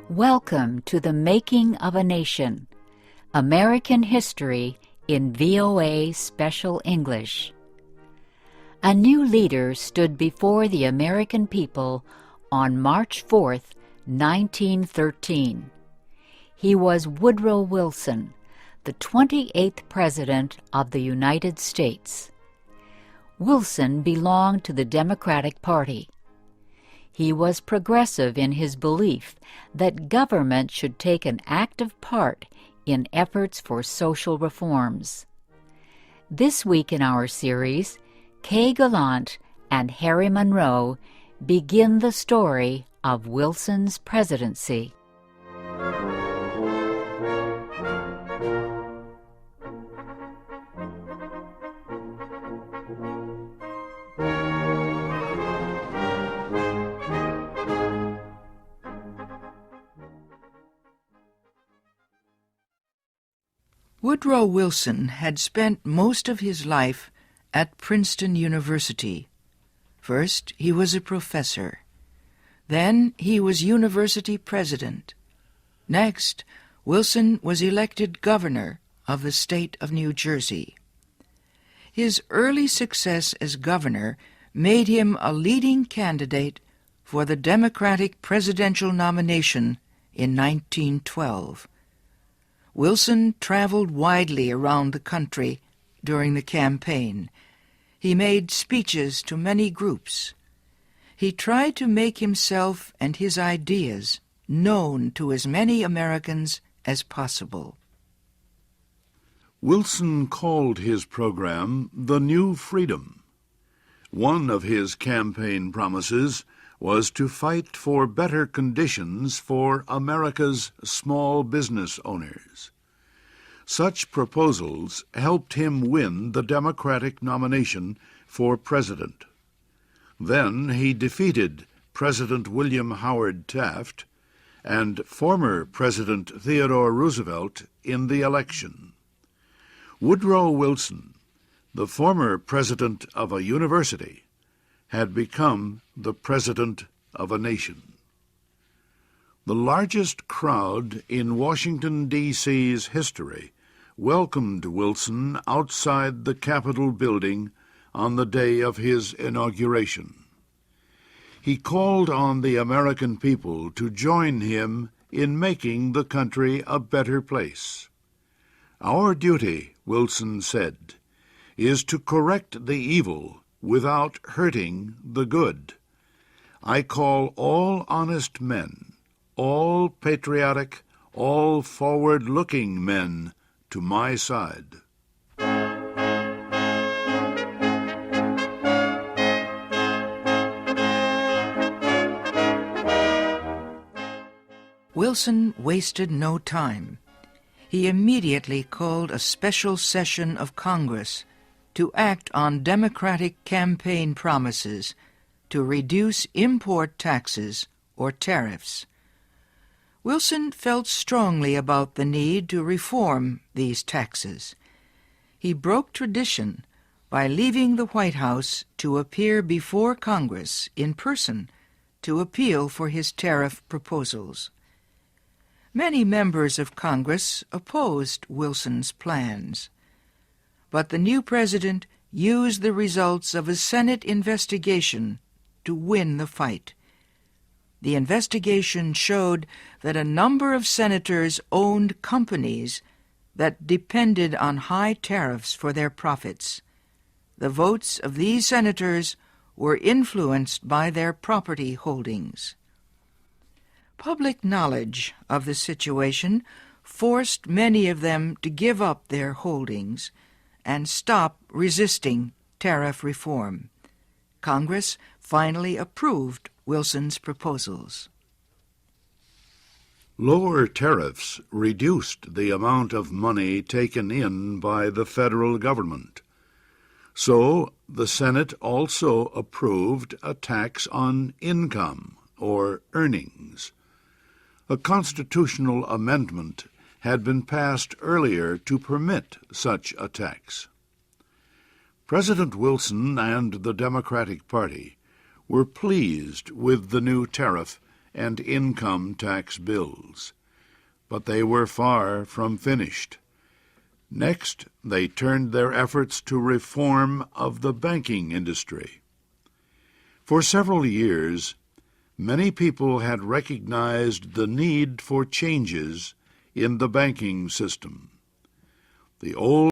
Welcome to the Making of a Nation, American History in VOA Special English. A new leader stood before the American people on March 4th, 1913. He was Woodrow Wilson, the 28th President of the United States. Wilson belonged to the Democratic Party. He was progressive in his belief that government should take an active part in efforts for social reforms. This week in our series, Kay Gallant and Harry Monroe begin the story of Wilson's presidency. Woodrow Wilson had spent most of his life at Princeton University. First, he was a professor. Then, he was university president. Next, Wilson was elected governor of the state of New Jersey. His early success as governor made him a leading candidate for the Democratic presidential nomination in 1912. Wilson traveled widely around the country during the campaign. He made speeches to many groups. He tried to make himself and his ideas known to as many Americans as possible. Wilson called his program the New Freedom. One of his campaign promises was to fight for better conditions for America's small business owners. Such proposals helped him win the Democratic nomination for president. Then he defeated President William Howard Taft and former President Theodore Roosevelt in the election. Woodrow Wilson, the former president of a university, had become the president of a nation. The largest crowd in Washington, D.C.'s history welcomed Wilson outside the Capitol building on the day of his inauguration. He called on the American people to join him in making the country a better place. "Our duty," Wilson said, "is to correct the evil without hurting the good. I call all honest men, all patriotic, all forward-looking men to my side." Wilson wasted no time. He immediately called a special session of Congress to act on Democratic campaign promises to reduce import taxes or tariffs. Wilson felt strongly about the need to reform these taxes. He broke tradition by leaving the White House to appear before Congress in person to appeal for his tariff proposals. Many members of Congress opposed Wilson's plans, but the new president used the results of a Senate investigation to win the fight. The investigation showed that a number of senators owned companies that depended on high tariffs for their profits. The votes of these senators were influenced by their property holdings. Public knowledge of the situation forced many of them to give up their holdings and stop resisting tariff reform. Congress finally approved Wilson's proposals. Lower tariffs reduced the amount of money taken in by the federal government. So the Senate also approved a tax on income or earnings. A constitutional amendment had been passed earlier to permit such a tax. President Wilson and the Democratic Party were pleased with the new tariff and income tax bills. But they were far from finished. Next, they turned their efforts to reform of the banking industry. For several years, many people had recognized the need for changes in the banking system. The old